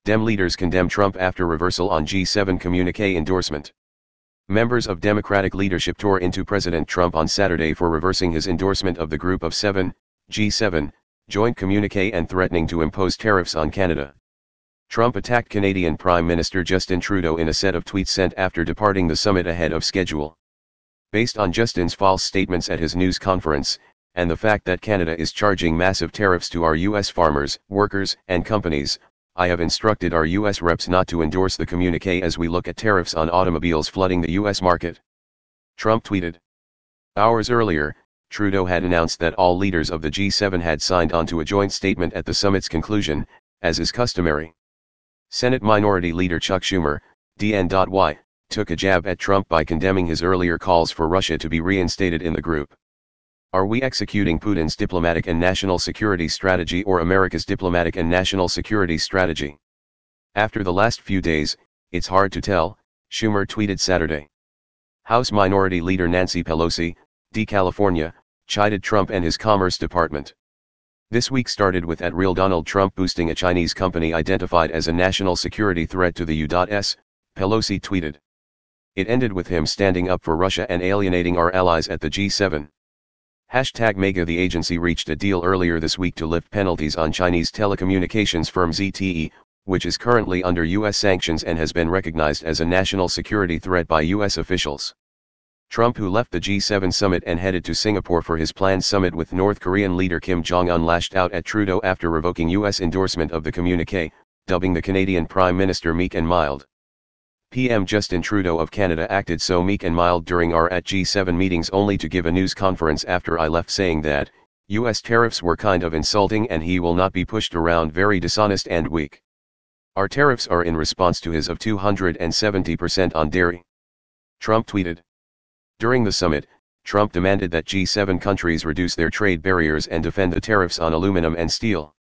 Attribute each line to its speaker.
Speaker 1: Dem leaders condemn Trump after reversal on G7 communique endorsement. Members of Democratic leadership tore into President Trump on Saturday for reversing his endorsement of the Group of Seven, G7, joint communique and threatening to impose tariffs on Canada. Trump attacked Canadian Prime Minister Justin Trudeau in a set of tweets sent after departing the summit ahead of schedule. Based on Justin's false statements at his news conference, and the fact that Canada is charging massive tariffs to our U.S. farmers, workers, and companies, I have instructed our U.S. reps not to endorse the communique as we look at tariffs on automobiles flooding the U.S. market. Trump tweeted. Hours earlier, Trudeau had announced that all leaders of the G7 had signed onto a joint statement at the summit's conclusion, as is customary. Senate Minority Leader Chuck Schumer, DNY, took a jab at Trump by condemning his earlier calls for Russia to be reinstated in the group. Are we executing Putin's diplomatic and national security strategy or America's diplomatic and national security strategy? After the last few days, it's hard to tell, Schumer tweeted Saturday. House Minority Leader Nancy Pelosi, D. California, chided Trump and his Commerce Department. This week started with @Real Donald Trump boosting a Chinese company identified as a national security threat to the U.S., Pelosi tweeted. It ended with him standing up for Russia and alienating our allies at the G7. #Mega The agency reached a deal earlier this week to lift penalties on Chinese telecommunications firm ZTE, which is currently under U.S. sanctions and has been recognized as a national security threat by U.S. officials. Trump, who left the G7 summit and headed to Singapore for his planned summit with North Korean leader Kim Jong-un, lashed out at Trudeau after revoking U.S. endorsement of the communique, dubbing the Canadian Prime Minister meek and mild. PM Justin Trudeau of Canada acted so meek and mild during our G7 meetings only to give a news conference after I left saying that, U.S. tariffs were kind of insulting and he will not be pushed around, very dishonest and weak. Our tariffs are in response to his of 270% on dairy. Trump tweeted. During the summit, Trump demanded that G7 countries reduce their trade barriers and defend the tariffs on aluminum and steel.